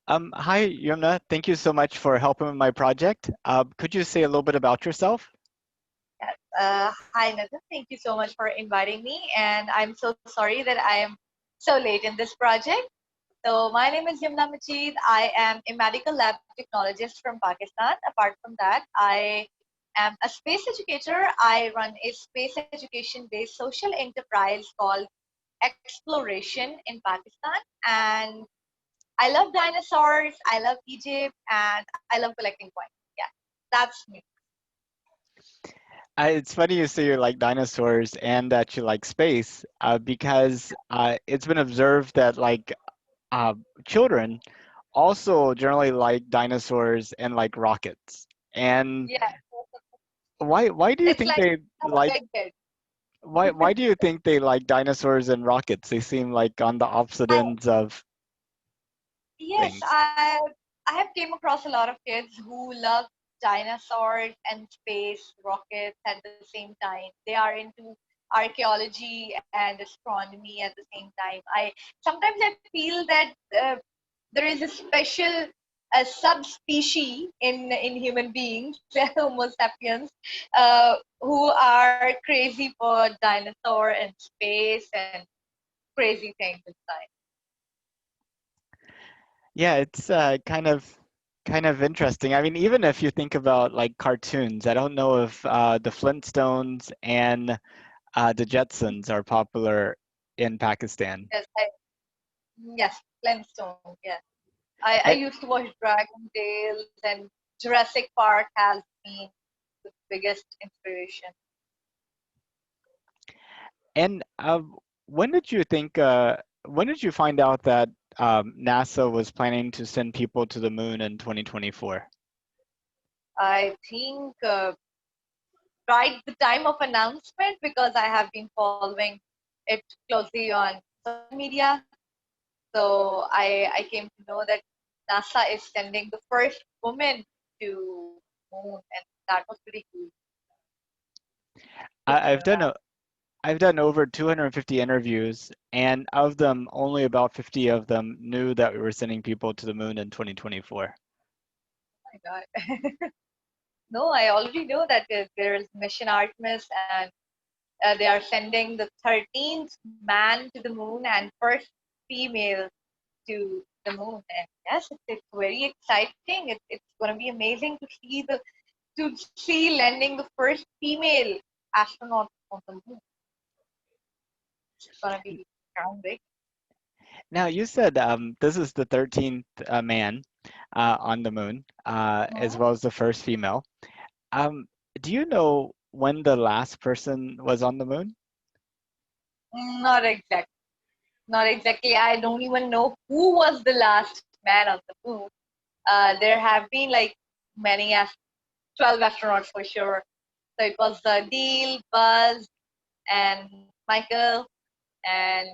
Hi, Yumna. Thank you so much for helping with my project. Could you say a little bit about yourself? Yes. Hi, Nathan. Thank you so much for inviting me. And I'm so sorry that I am so late in this project. So, my name is Yumna Majid. I am a medical lab technologist from Pakistan. Apart from that, I am a space educator. I run a space education based social enterprise called Exploration in Pakistan. And I love dinosaurs, I love Egypt, and I love collecting coins. Yeah, that's me. It's funny you say you like dinosaurs and that you like space, because it's been observed that uh, children also generally like dinosaurs and like rockets. And Yeah, why do you it's think like they like a big kid. why do you think they like dinosaurs and rockets? They seem like on the opposite I, ends of yes, things. I have came across a lot of kids who love dinosaurs and space rockets at the same time. They are into archaeology and astronomy at the same time. I sometimes I feel that there is a special subspecies in human beings, Homo sapiens, who are crazy for dinosaur and space and crazy things inside. Yeah, it's kind of interesting. I mean, even if you think about like cartoons, I don't know if the Flintstones and the Jetsons are popular in Pakistan. Yes, yes, Flintstone. Yes, I And, used to watch Dragon Tales, and Jurassic Park has been the biggest inspiration. and when did you think? When did you find out that NASA was planning to send people to the moon in 2024? I think right the time of announcement, because I have been following it closely on social media. So I came to know that NASA is sending the first woman to moon, and that was pretty cool to I, see I've done around. a, I've done over 250 interviews, and of them, only about 50 of them knew that we were sending people to the moon in 2024. Oh my God. No, I already know that there is Mission Artemis, and they are sending the 13th man to the moon and first female to the moon. And yes, it's very exciting. It's going to be amazing to see landing the first female astronaut on the moon. It's going to be groundbreaking. Now, you said this is the 13th man on the moon, as Mhm. well as the first female. Um, do you know when the last person was on the moon? Not exactly. Not exactly. I don't even know who was the last man on the moon. There have been like many 12 astronauts for sure. So it was Neil, Buzz, and Michael, and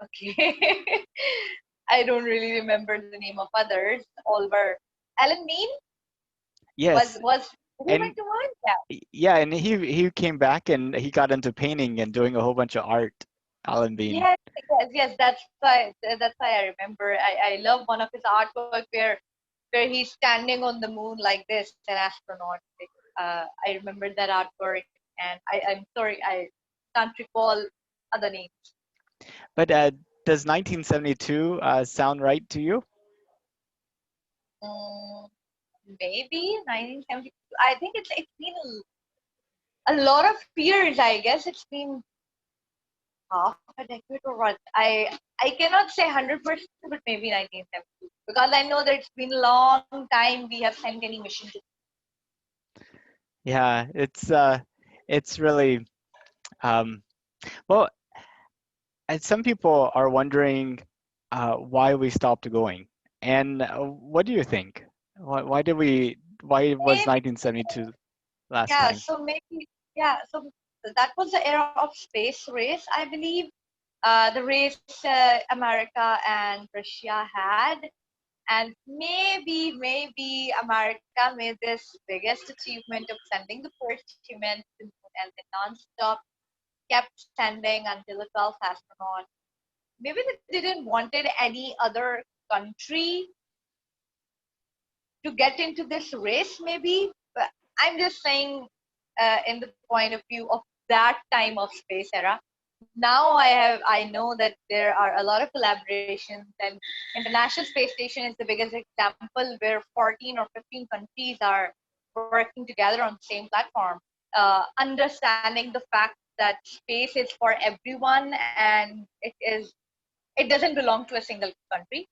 okay, I don't really remember the name of others. All were Alan Mean Yes, was he and went to Mars? Yeah. yeah, and he came back and he got into painting and doing a whole bunch of art. Alan Bean. Yes. That's why I remember. I love one of his artwork where he's standing on the moon like this, an astronaut. I remember that artwork, and I'm sorry I can't recall other names. But does 1972 sound right to you? Mm, Maybe 1972. I think it's been a lot of years. I guess it's been half a decade or what. I cannot say 100%, but maybe 1972, because I know that it's been a long time we have sent any mission to. Yeah, it's really um, well. And some people are wondering why we stopped going. And what do you think? Why did we? Why was Maybe, 1972 last yeah. time? So maybe, yeah. So that was the era of space race, I believe. The race America and Russia had, and maybe America made this biggest achievement of sending the first human to the moon, and they non-stop kept sending until the 12th astronaut. Maybe they didn't wanted any other country to get into this race, maybe. But I'm just saying, in the point of view of that time of space era. Now I know that there are a lot of collaborations, and International Space Station is the biggest example where 14 or 15 countries are working together on the same platform, understanding the fact that space is for everyone, and it doesn't belong to a single country.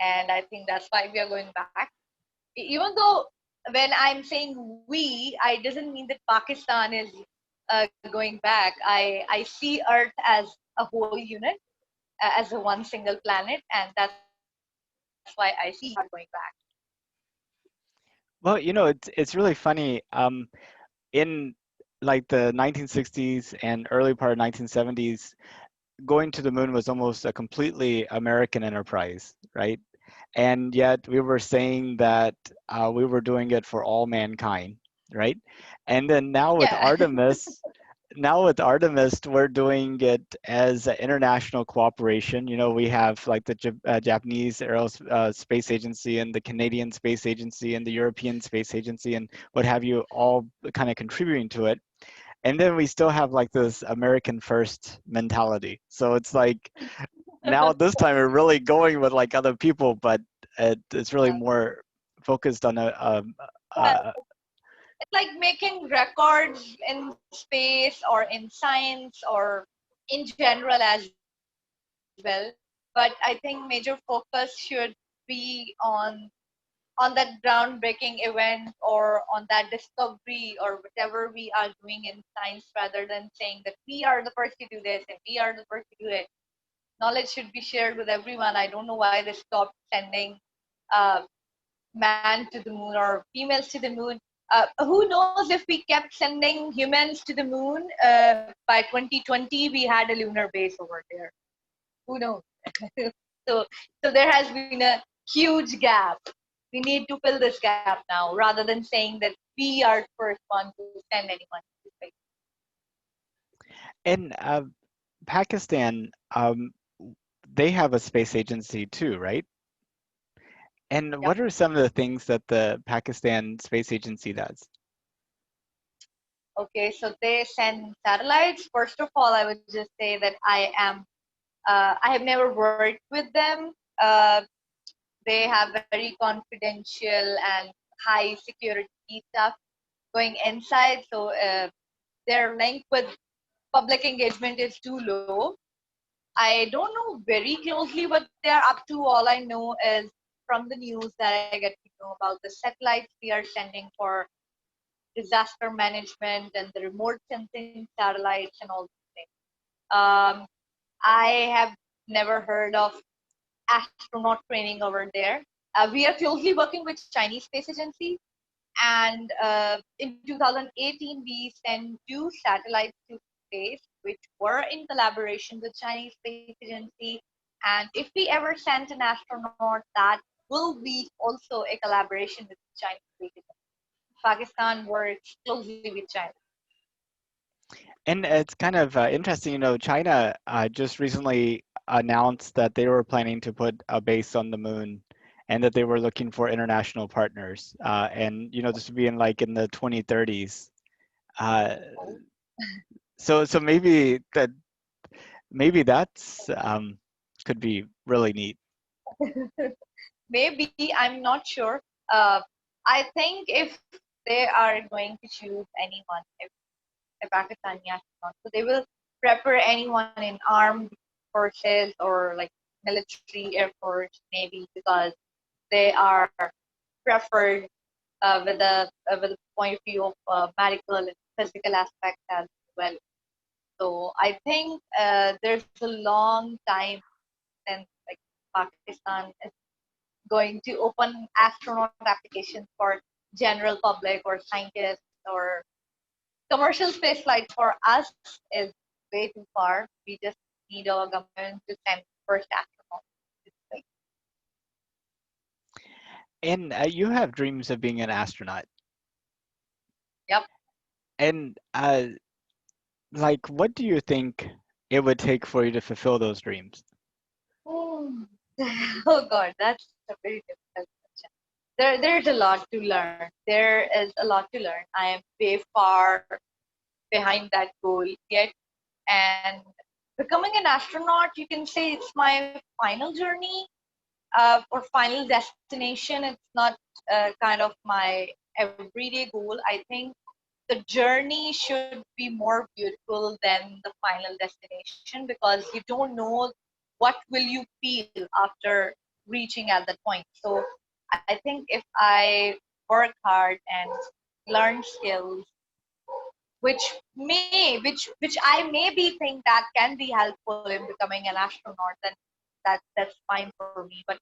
And I think that's why we are going back. Even though when I'm saying we, I doesn't mean that Pakistan is going back. I see Earth as a whole unit, as a one single planet, and that's why I see we are going back. Well, it's really funny. In like the 1960s and early part of 1970s, going to the moon was almost a completely American enterprise, right? And yet we were saying that we were doing it for all mankind, right? And then Yeah. now with Artemis, we're doing it as an international cooperation. We have like the Japanese Space Agency and the Canadian Space Agency and the European Space Agency and what have you, all kind of contributing to it. And then we still have like this American first mentality. So it's like now at this time we're really going with like other people, but it's really Yeah. more focused on Yeah. a It's like making records in space or in science or in general as well. But I think major focus should be on that groundbreaking event or on that discovery or whatever we are doing in science, rather than saying that we are the first to do this and we are the first to do it. Knowledge should be shared with everyone. I don't know why they stopped sending uh, man to the moon or females to the moon. Who knows if we kept sending humans to the moon by 2020, we had a lunar base over there. Who knows? so, so there has been a huge gap. We need to fill this gap now, rather than saying that we are the first one to send anyone to space. and Pakistan, they have a space agency too, right? And Yep. what are some of the things that the Pakistan Space Agency does? Okay, so they send satellites. First of all, I would just say that I have never worked with them. They have very confidential and high security stuff going inside. So their link with public engagement is too low. I don't know very closely what they are up to. All I know is from the news that I get to know about the satellites we are sending for disaster management and the remote sensing satellites and all these things. Um, I have never heard of astronaut training over there. We are closely working with Chinese Space Agency, and in 2018 we sent two satellites to space, which were in collaboration with Chinese Space Agency. And if we ever send an astronaut, that will be also a collaboration with Chinese Space Agency. Pakistan works closely with China. And it's kind of interesting, China just recently announced that they were planning to put a base on the moon and that they were looking for international partners. And, this would be in the 2030s. Uh, so maybe that's could be really neat. Maybe, I'm not sure. Uh, I think if they are going to choose anyone, if a Pakistani astronaut, so they will prepare anyone in armed forces or like military, air force, navy, because they are preferred with the point of view of medical and physical aspects as well. So I think there's a long time since like Pakistan is going to open astronaut applications for general public or scientists, or commercial space flight for us is way too far. We just need our government to send first astronaut to space. And you have dreams of being an astronaut. Yep. And what do you think it would take for you to fulfill those dreams? Oh God, that's a very difficult question. There's a lot to learn. There is a lot to learn. I am way far behind that goal yet, and becoming an astronaut, you can say it's my final journey or final destination. It's not kind of my everyday goal. I think the journey should be more beautiful than the final destination because you don't know what will you feel after reaching at that point. So I think if I work hard and learn skills which I maybe think that can be helpful in becoming an astronaut, then that's fine for me. But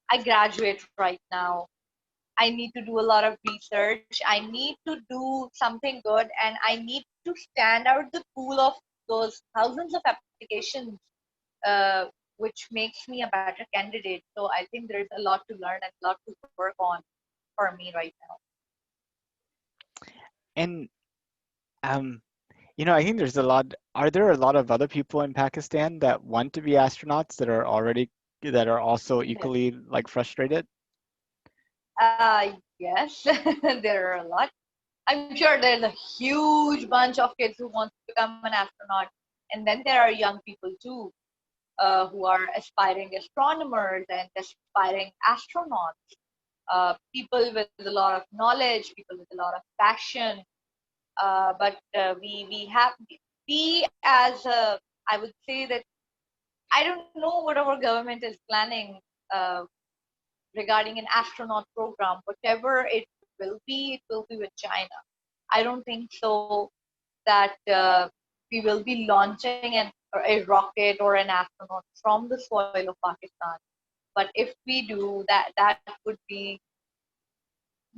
I graduate right now. I need to do a lot of research. I need to do something good, and I need to stand out the pool of those thousands of applications, uh, which makes me a better candidate. So I think there's a lot to learn and a lot to work on for me right now. And um, I think there's a lot. Are there a lot of other people in Pakistan that want to be astronauts that are also equally like frustrated? Yes, there are a lot. I'm sure there's a huge bunch of kids who want to become an astronaut, and then there are young people too, who are aspiring astronomers and aspiring astronauts. People with a lot of knowledge, people with a lot of passion. But we as I would say that I don't know what our government is planning uh, regarding an astronaut program. Whatever it will be with China. I don't think so that we will be launching a rocket or an astronaut from the soil of Pakistan. But if we do, that would be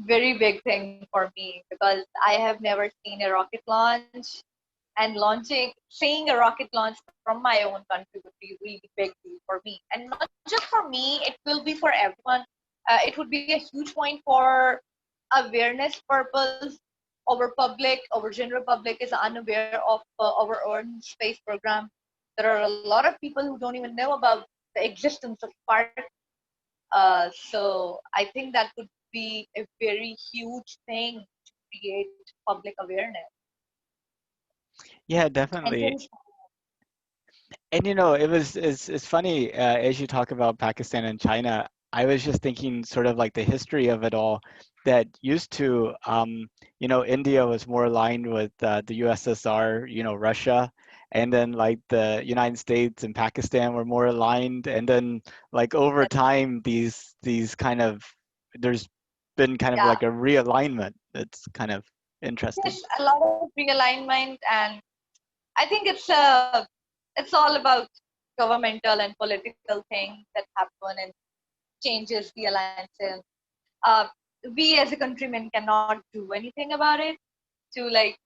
very big thing for me because I have never seen a rocket launch, and seeing a rocket launch from my own country would be really big deal for me, and not just for me, it will be for everyone. It would be a huge point for awareness purpose. Our general public is unaware of our own space program. There are a lot of people who don't even know about the existence of spark. So I think that could be a very huge thing to create public awareness. Yeah, And definitely. things. And it's funny as you talk about Pakistan and China. I was just thinking sort of like the history of it all. That used to, India was more aligned with the USSR, Russia, and then like the United States and Pakistan were more aligned, and then like over time these kind of there's been kind of Yeah, like a realignment. It's kind of interesting. there's a lot of realignment, and I think it's all about governmental and political things that happen and changes the alliances. Uh, we as a countrymen cannot do anything about it to like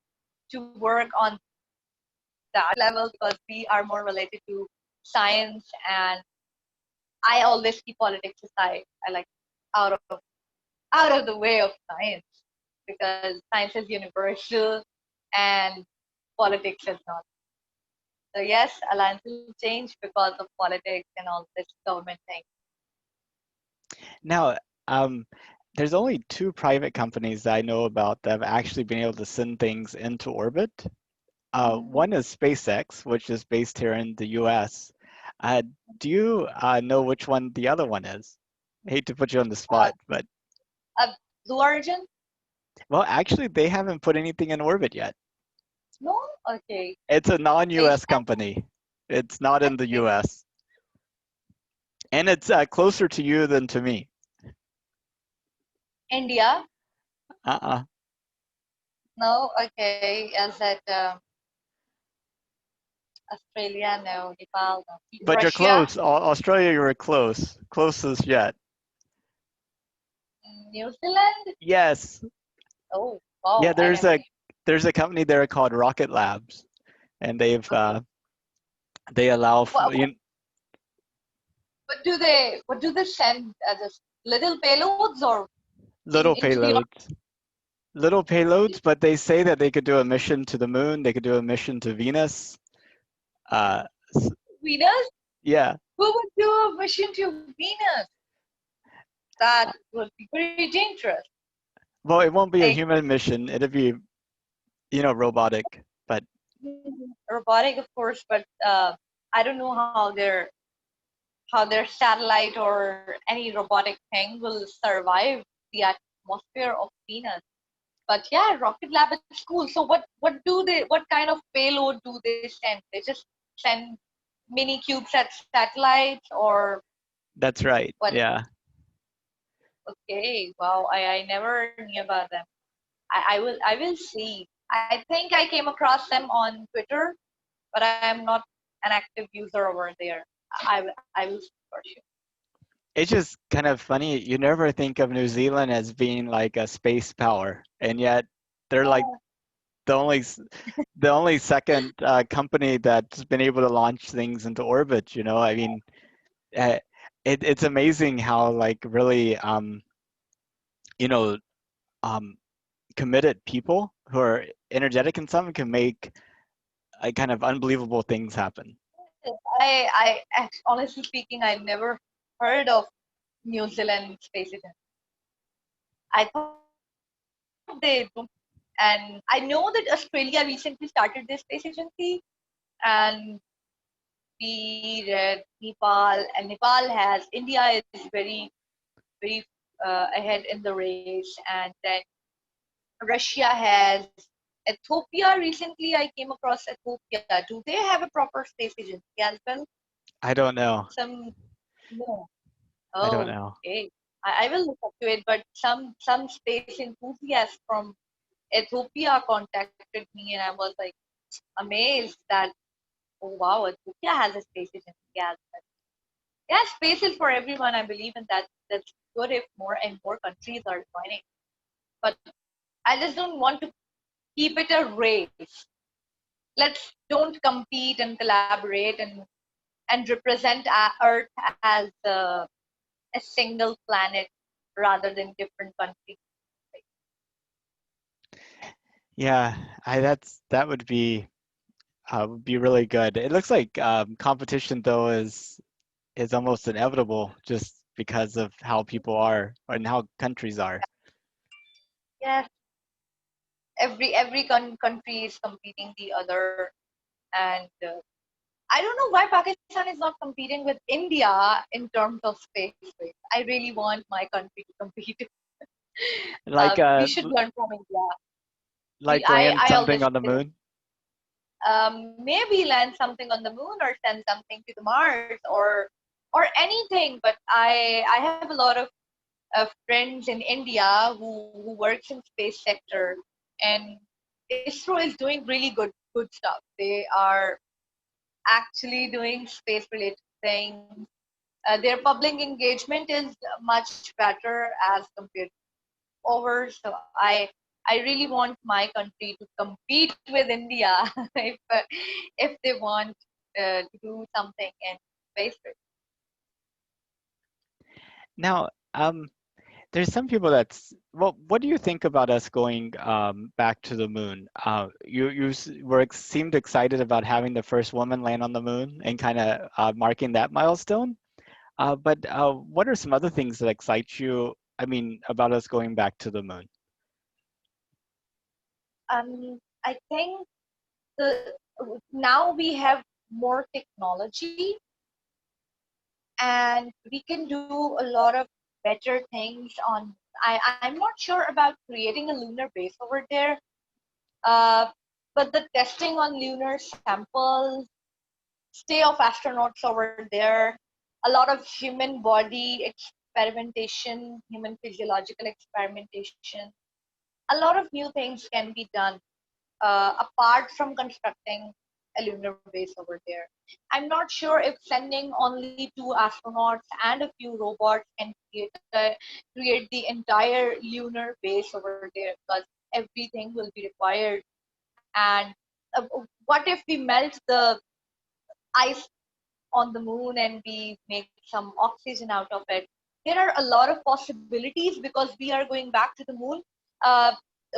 to work on that level because we are more related to science, and I always keep politics aside. I like out of out of the way of science because science is universal and politics is not. So yes, alliances change because of politics and all this government thing. Now, um, there's only two private companies that I know about that have actually been able to send things into orbit. One is SpaceX, which is based here in the US. Uh, do you know which one the other one is? I hate to put you on the Uh, spot, but Blue Origin? well, actually, they haven't put anything in orbit yet. No? Okay. It's a Space non-US company. It's not in the okay. US, and it's closer to you than to me. India? Uh-uh. No? Okay. Is it Australia? No. Nepal? No. But you're Russia? close. Australia, you were close. Closest yet. New Zealand? Yes. Oh, Yeah, wow. I there's never a knew. there's a company there called Rocket Labs, and they allow What, for, what, what do they send as a little payloads or little into the payloads. Little payloads, but they say that they could do a mission to the moon, they could do a mission to Venus. Uh, s- Venus? yeah. Who would do a mission to Venus? That would be very dangerous. Well, it won't be a Like human mission. It'll be, robotic. But robotic, of course, but I don't know how their satellite or any robotic thing will survive the atmosphere of Venus. But yeah, Rocket Lab is cool. So what kind of payload do they send? They just send mini CubeSat satellites or that's right. what? Yeah. Okay, wow, I never knew about them. I will see. I think I came across them on Twitter, but I am not an active user over there. I will see for sure. It's just kind of funny. You never think of New Zealand as being like a space power, and yet they're like Yeah, the only s- the only second company that's been able to launch things into orbit. I mean, uh, it's amazing how like really you know um, committed people who are energetic in something can make kind of unbelievable things happen. honestly speaking, I never heard of New Zealand space agency. I thought they don't. And I know that Australia recently started their space agency, and we read Nepal, and Nepal has India is very ahead in the race, and then Russia has Ethiopia. Recently, I came across Ethiopia. Do they have a proper space agency as well? I don't know. Some no. I don't Oh, know. okay. I will look up to it. But some space enthusiasts from Ethiopia contacted me, and I was like amazed that oh wow, Ethiopia has a space agency as well. Yeah, space is for everyone. I believe in that. That's good if more and more countries are joining. But I just don't want to keep it a race. Let's don't compete and collaborate and represent Earth as a single planet rather than different countries. Yeah, that would be really good. It looks like competition though is almost inevitable just because of how people are and how countries are. Yeah, country is competing the other, and I don't know why Pakistan is not competing with India in terms of space race. I really want my country to compete. Like We should learn from India. like land I something always on the say moon. maybe land something on the moon or send something to the Mars or anything. But I have a lot of friends in India who works in space sector, and ISRO is doing really good stuff. They are actually doing space related things. Their public engagement is much better as compared to over. So I really want my country to compete with India if they want to do something in space. Now, there's some people that's well. What do you think about us going back to the moon? Seemed excited about having the first woman land on the moon and kind of marking that milestone. But what are some other things that excite you? I mean, about us going back to the moon? I think the now we have more technology and we can do a lot of better things on I'm not sure about creating a lunar base over there, uh, but the testing on lunar samples, stay of astronauts over there, a lot of human body experimentation, human physiological experimentation, a lot of new things can be done apart from constructing a lunar base over there. I'm not sure if sending only two astronauts and a few robots can create the entire lunar base over there because everything will be required. And uh, what if we melt the ice on the moon and we make some oxygen out of it? There are a lot of possibilities because we are going back to the moon uh,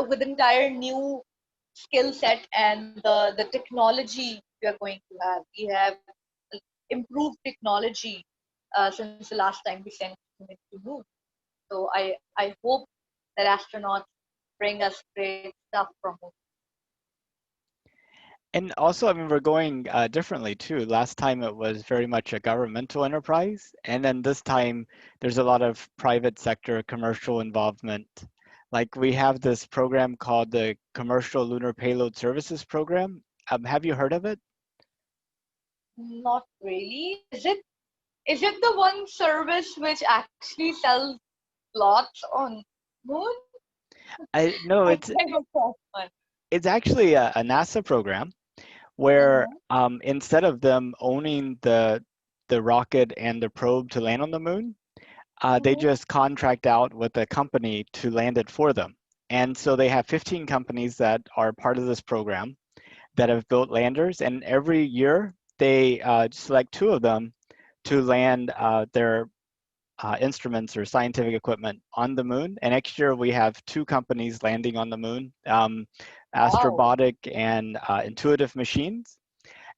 with entire new skill set and the technology we are going to have. We have improved technology since the last time we sent humans to moon. So I hope that astronauts bring us great stuff from moon. And also, I mean, we're going differently too. Last time it was very much a governmental enterprise, and then this time there's a lot of private sector commercial involvement. Like we have this program called the Commercial Lunar Payload Services Program. Have you heard of it? Not really. Is it the one service which actually sells lots on moon? I no, I came across one. it's actually a NASA program where Mm-hmm. instead of them owning the rocket and the probe to land on the moon, they Mm-hmm. just contract out with a company to land it for them. And so they have 15 companies that are part of this program that have built landers, and every year they select two of them to land their instruments or scientific equipment on the moon. And next year we have two companies landing on the moon, Wow. Astrobotic and Intuitive Machines.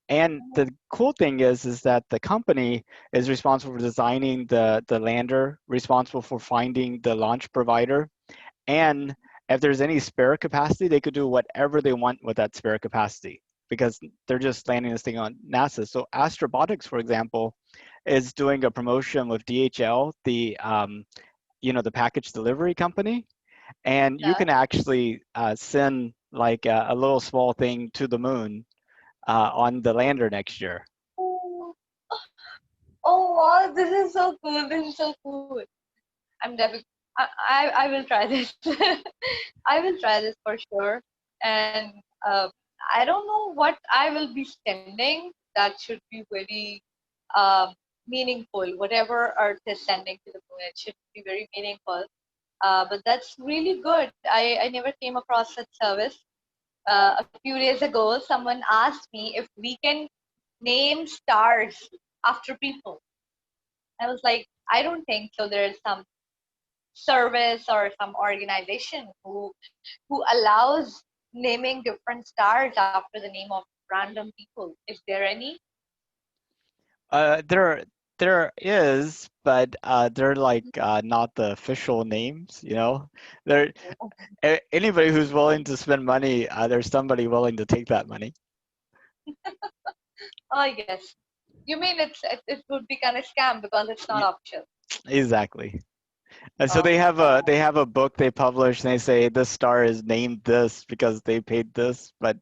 And the cool thing is that the company is responsible for designing the lander, responsible for finding the launch provider, and if there's any spare capacity, they could do whatever they want with that spare capacity because they're just landing this thing on NASA. So Astrobotics, for example, is doing a promotion with DHL, the package delivery company, and you Yeah. can actually send like a little small thing to the moon on the lander next year. Oh, oh wow, this is so cool. This is so cool. I'm definitely I will try this. I will try this for sure. And uh, I don't know what I will be sending that should be very um, meaningful. Whatever Earth is sending to the moon, it should be very meaningful. But that's really good. I never came across such service. A few days ago, someone asked me if we can name stars after people. I was like, I don't think so. There is some service or some organization who allows naming different stars after the name of random people. Is there any? There is, but they're like not the official names, you know. There anybody who's willing to spend money, there's somebody willing to take that money. Oh yes. You mean it would be kind of scam because it's not Y- official. Exactly. And so Oh wow. they have a book they publish and they say this star is named this because they paid this, but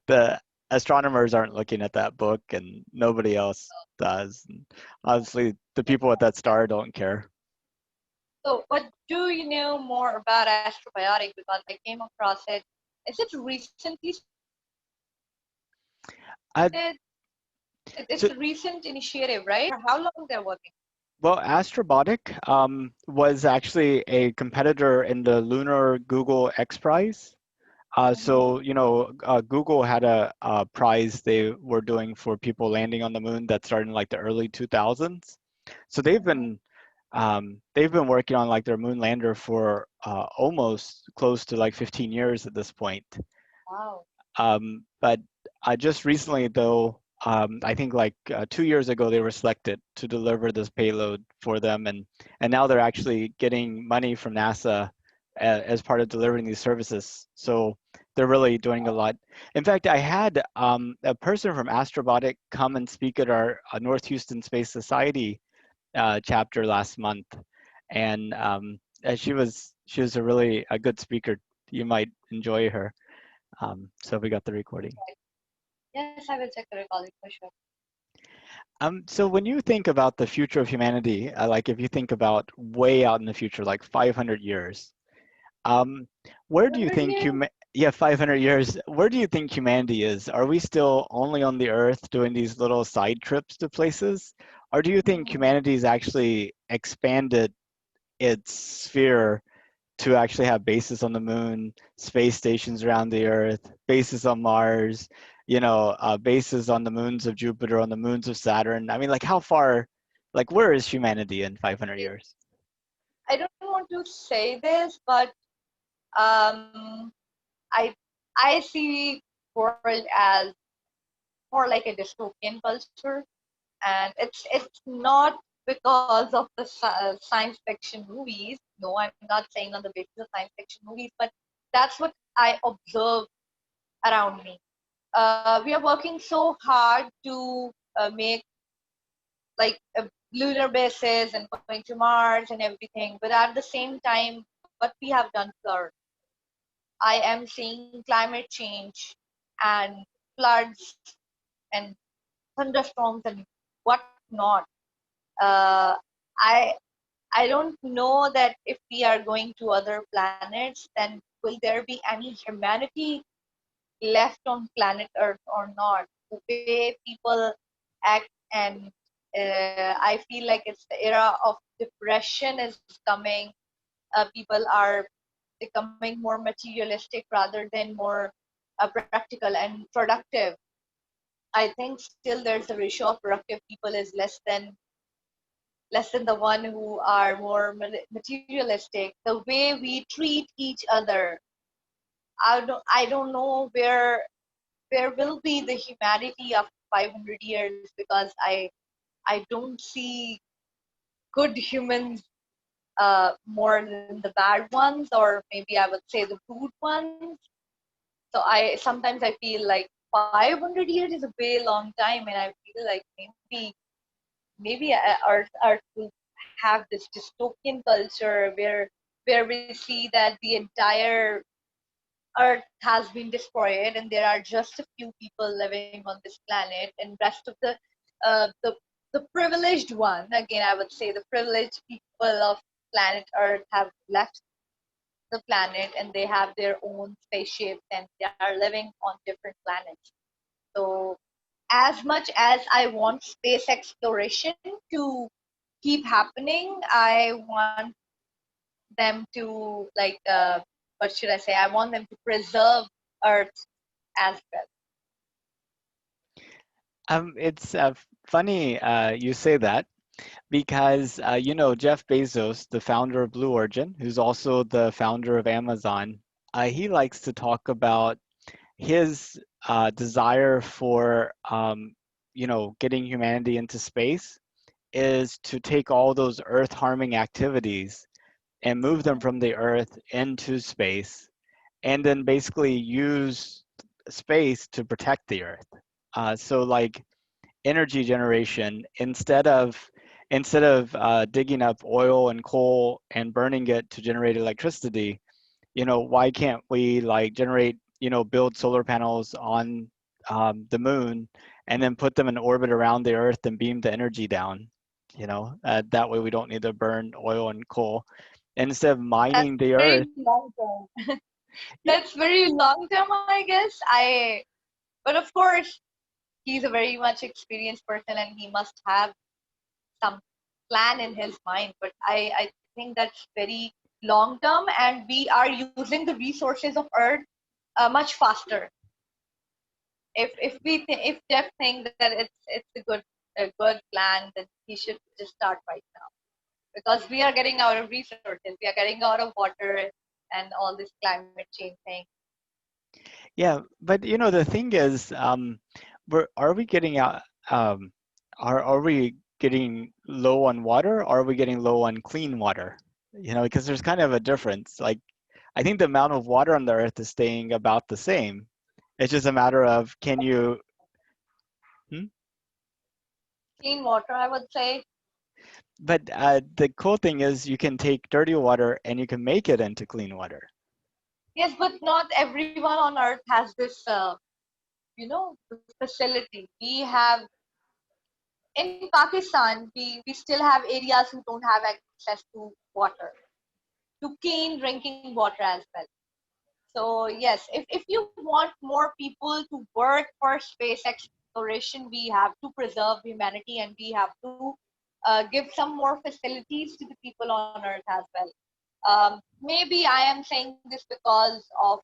the astronomers aren't looking at that book and nobody else does. And obviously the people at that star don't care. So what do you know more about Astrobiotic? Because I came across it. Is it recently started? I It's a so recent initiative, right? For how long they're working? Well, Astrobotic was actually a competitor in the Lunar Google X Prize. Mm-hmm. Google had a prize they were doing for people landing on the moon that started in like the early 2000s. So they've been working on like their moon lander for almost close to like 15 years at this point. Wow. But just recently, though, I think like 2 years ago, they were selected to deliver this payload for them, and now they're actually getting money from NASA as part of delivering these services. So they're really doing a lot. In fact, I had a person from Astrobotic come and speak at our North Houston Space Society chapter last month, and she was a good speaker. You might enjoy her. So we got the recording. Yes, I will check the recording for sure. So when you think about the future of humanity, like if you think about way out in the future, like 500 years, um, where do you 500 think years? yeah, 500 years, where do you think humanity is? Are we still only on the Earth doing these little side trips to places? Or do you think Mhm. humanity's actually expanded its sphere to actually have bases on the moon, space stations around the Earth, bases on Mars, bases on the moons of Jupiter, on the moons of Saturn. I mean, like how far, like where is humanity in 500 years? I don't want to say this, but um, I I see world as more like a dystopian culture. and it's not because of the science fiction movies. No, I'm not saying on the basis of science fiction movies, but that's what I observe around me. We are working so hard to make like lunar bases and going to Mars and everything, but at the same time, what we have done to Earth, I am seeing climate change and floods and thunderstorms and whatnot. Uh, I I don't know that if we are going to other planets, then will there be any humanity left on planet Earth or not? The way people act, and I feel like it's the era of depression is coming. People are becoming more materialistic rather than more practical and productive. I think still there's a ratio of productive people is less than the one who are more materialistic. The way we treat each other, I don't know where will be the humanity of 500 years, because I don't see good humans more than the bad ones, or maybe I would say the rude ones. So I sometimes I feel like 500 years is a way long time, and I feel like maybe Earth will have this dystopian culture where we see that the entire Earth has been destroyed, and there are just a few people living on this planet, and rest of uh, the the privileged one, again I would say the privileged people of planet Earth have left the planet, and they have their own spaceships and they are living on different planets. So as much as I want space exploration to keep happening, I want them to like what should I say? I want them to preserve Earth as well. It's funny you say that because Jeff Bezos, the founder of Blue Origin, who's also the founder of Amazon, he likes to talk about his desire for getting humanity into space is to take all those Earth harming activities and move them from the Earth into space, and then basically use space to protect the Earth. So like energy generation, instead of digging up oil and coal and burning it to generate electricity, why can't we like build solar panels on the moon and then put them in orbit around the Earth and beam the energy down? That way we don't need to burn oil and coal. And instead of That's mining the very Earth, long term. yeah, That's very long term, I guess. But of course, he's a very much experienced person, and he must have some plan in his mind. But I think that's very long term, and we are using the resources of Earth much faster. If Jeff thinks that it's a good plan, then he should just start right now, because we are getting out of resources, we are getting out of water and all this climate change thing. yeah. But the thing is, are we getting out? Um, are we getting low on water, or are we getting low on clean water? Because there's kind of a difference. Like, I think the amount of water on the Earth is staying about the same. It's just a matter of can you. Hmm? Clean water, I would say. But the cool thing is you can take dirty water and you can make it into clean water. Yes, but not everyone on Earth has this the facility. We have in Pakistan, we still have areas who don't have access to water, to clean drinking water as well. So yes, if you want more people to work for space exploration, we have to preserve humanity, and we have to give some more facilities to the people on Earth as well. Maybe I am saying this because of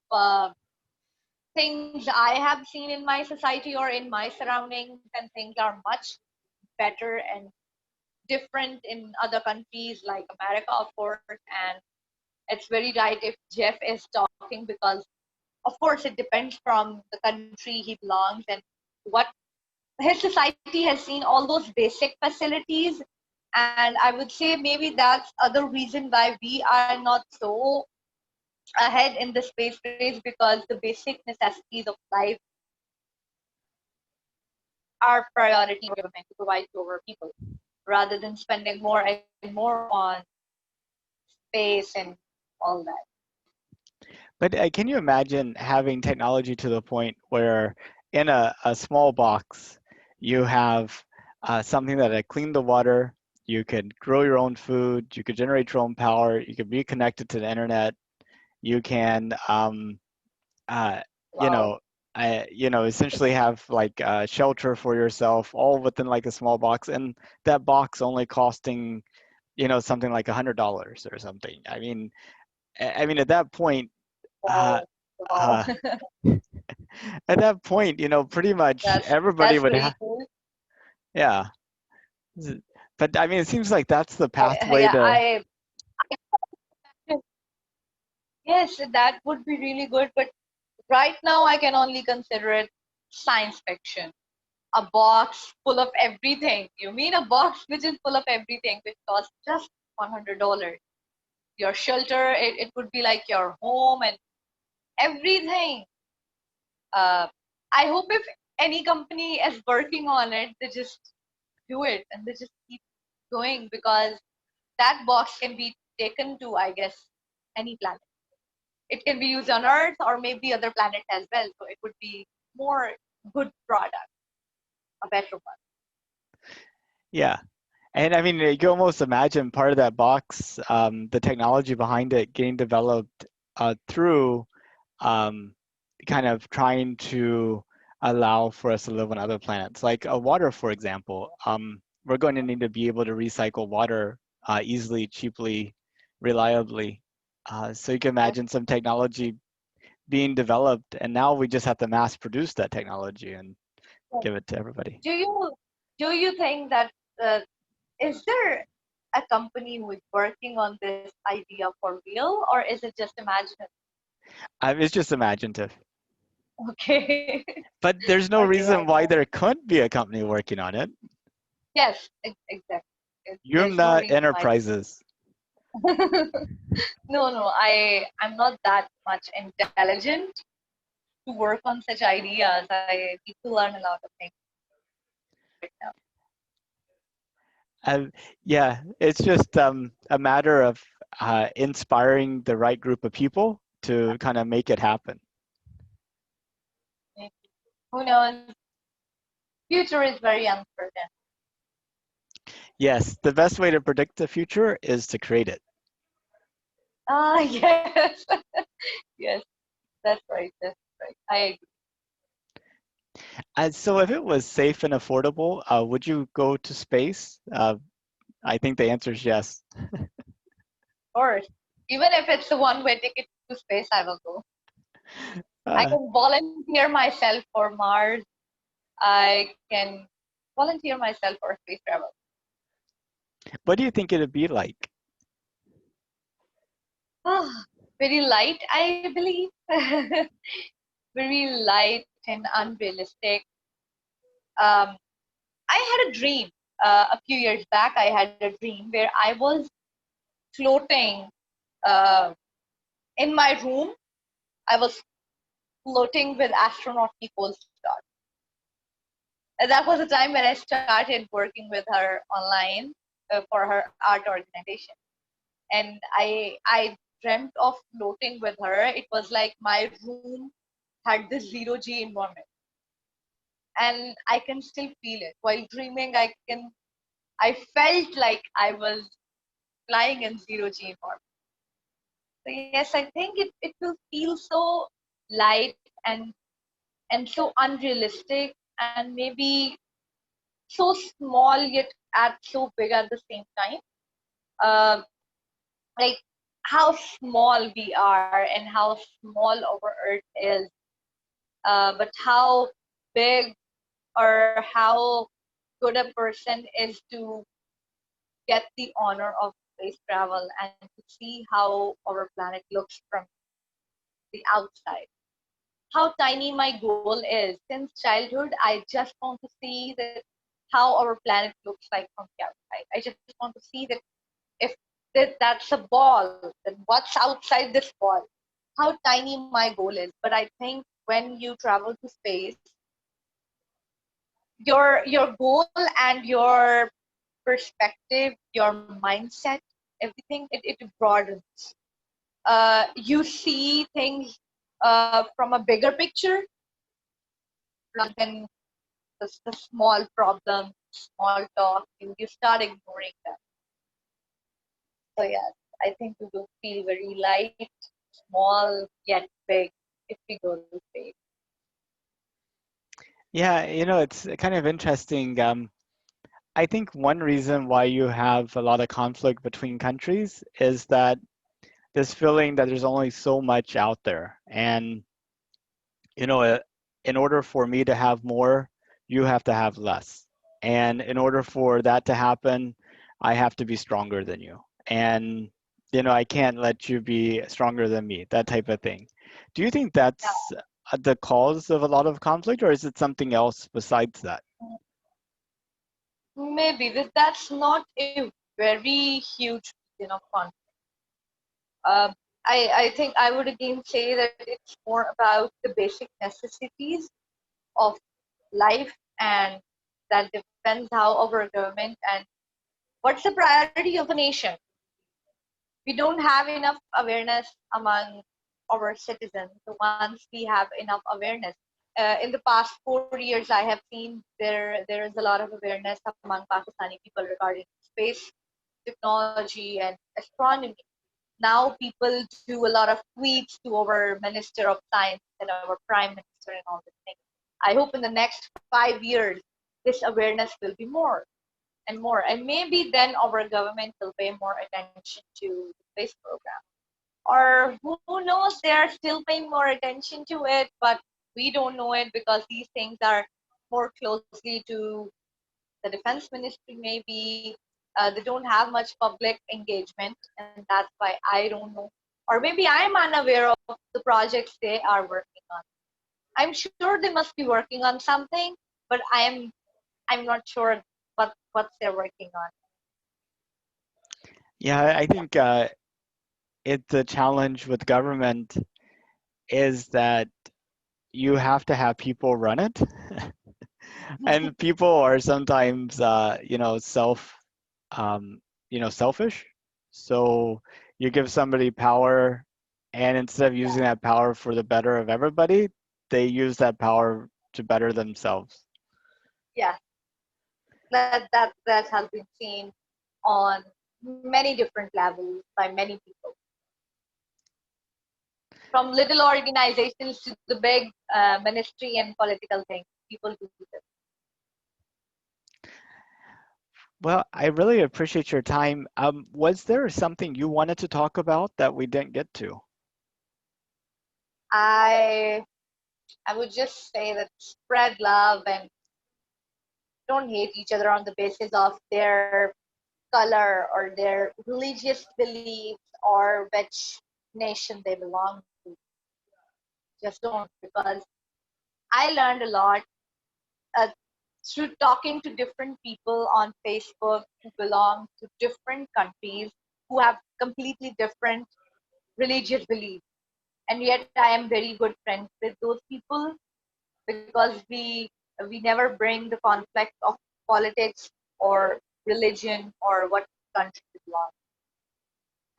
things I have seen in my society or in my surroundings, and things are much better and different in other countries like America, of course. And it's very right if Jeff is talking, because of course it depends from the country he belongs and what his society has seen all those basic facilities, and I would say maybe that's other reason why we are not so ahead in the space race, because the basic necessities of life are priority for government to provide to our people, rather than spending more and more on space and all that. But can you imagine having technology to the point where in a small box you have something that clean the water, you could grow your own food, you could generate your own power, you could be connected to the internet, you can uh, you Wow. know essentially have like shelter for yourself all within like a small box, and that box only costing something like $100 or something. I mean at that point uh, Wow. Wow. uh, at that point, pretty much everybody That's would really have, cool. yeah. But I mean, it seems like that's the pathway Yeah, to, yes, that would be really good. But right now, I can only consider it science fiction. A box full of everything. You mean a box which is full of everything, which costs just $100? Your shelter, it would be like your home and everything. Uh, I hope if any company is working on it, they just do it and they just keep going, because that box can be taken to, I guess, any planet. It can be used on Earth or maybe other planets as well. So it would be more good product, a better one. yeah. And I mean, you can almost imagine part of that box, the technology behind it getting developed through um, kind of trying to allow for us to live on other planets. Like water, for example. We're going to need to be able to recycle water easily, cheaply, reliably. So you can Yes. imagine some technology being developed, and now we just have to mass produce that technology and Yes. give it to everybody. Do you think that uh, is there a company who is working on this idea for real, or is it just imaginary? It's just imaginative. Okay. But there's no Okay, I reason why got it. there couldn't be a company working on it. Yes, exactly. There's no Yumna reason why. Enterprises. No, no, I'm not that much intelligent to work on such ideas. I need to learn a lot of things right now. Uh, yeah, it's just a matter of inspiring the right group of people to kind of make it happen. Who knows? Future is very uncertain. Yes, the best way to predict the future is to create it. Ah, yes, yes, that's right. That's right. I agree. So if it was safe and affordable, would you go to space? I think the answer is yes. Of course. Even if it's a one-way ticket to space, I will go. I Uh, can volunteer myself for Mars. I can volunteer myself for space travel. what do you think it'd be like? Ah, very light, I believe. Very light and unrealistic. Um, I had a dream a few years back. I had a dream where I was floating uh, in my room. I was floating with astronaut Nicole Star. And that was the time when I started working with her online for her art organization. And I dreamt of floating with her. It was like my room had this zero G environment, and I can still feel it while dreaming. I felt like I was flying in zero G environment. So yes, I think it will feel so light and so unrealistic, and maybe so small yet at so big at the same time. Uh, like how small we are and how small our Earth is, but how big or how good a person is to get the honor of space travel and to see how our planet looks from the outside. how tiny my goal is. Since childhood, I just want to see that how our planet looks like from the outside. I just want to see that if that's a ball, then what's outside this ball? How tiny my goal is. But I think when you travel to space, your goal and your perspective, your mindset, everything, it broadens. You see things from a bigger picture rather than the small problems, small talk. You start ignoring them. So yes, I think we will feel very light, small yet big if we go to space. Yeah, it's kind of interesting. I think one reason why you have a lot of conflict between countries is that this feeling that there's only so much out there. And, you know, uh, in order for me to have more, you have to have less. And in order for that to happen, I have to be stronger than you. And, I can't let you be stronger than me, that type of thing. Do you think that's the cause of a lot of conflict, or is it something else besides that? Maybe that's not a very huge reason of conflict. Uh, I think I would again say that it's more about the basic necessities of life, and that depends how our government and what's the priority of a nation. We don't have enough awareness among our citizens. So once we have enough awareness, in the past 4 years, I have seen there is a lot of awareness among Pakistani people regarding space technology and astronomy. Now people do a lot of tweets to our Minister of Science and our Prime Minister and all these things. I hope in the next 5 years, this awareness will be more and more. And maybe then our government will pay more attention to the space program. Or who knows, they are still paying more attention to it, but we don't know it because these things are more closely to the defense ministry, maybe. They don't have much public engagement, and that's why I don't know. Or maybe I'm unaware of the projects they are working on. I'm sure they must be working on something, but I'm not sure what they're working on. Yeah, I think the challenge with government is that you have to have people run it. And people are sometimes um, selfish. So you give somebody power, and instead of using that power for the better of everybody, they use that power to better themselves. Yeah, that has been seen on many different levels by many people, from little organizations to the big ministry and political things. People do this. Well, I really appreciate your time. Was there something you wanted to talk about that we didn't get to? I I would just say that spread love and don't hate each other on the basis of their color or their religious beliefs or which nation they belong to. Just don't, because I learned a lot uh, through talking to different people on Facebook who belong to different countries, who have completely different religious beliefs. And yet I am very good friends with those people because we never bring the conflict of politics or religion or what country we belong.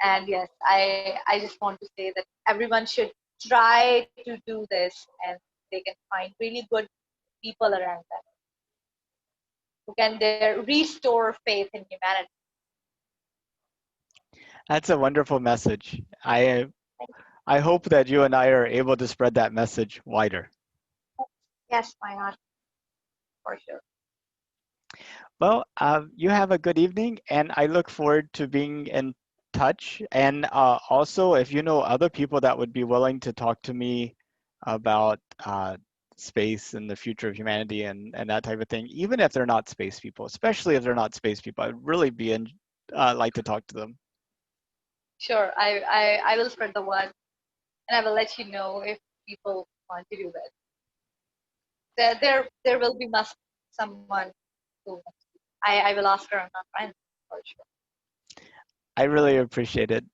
And yes, I just want to say that everyone should try to do this, and they can find really good people around them who can there restore faith in humanity. That's a wonderful message. I hope that you and I are able to spread that message wider. Yes, why not? For sure. Well, you have a good evening, and I look forward to being in touch. And also, if you know other people that would be willing to talk to me about space and the future of humanity and that type of thing, even if they're not space people, especially if they're not space people, I'd really be like to talk to them. Sure, I will spread the word, and I will let you know if people want to do it. There will be must someone who I will ask her on my friend for sure. I really appreciate it.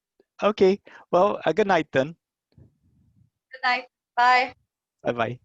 Okay, well, a good night then. Good night. Bye. Bye bye.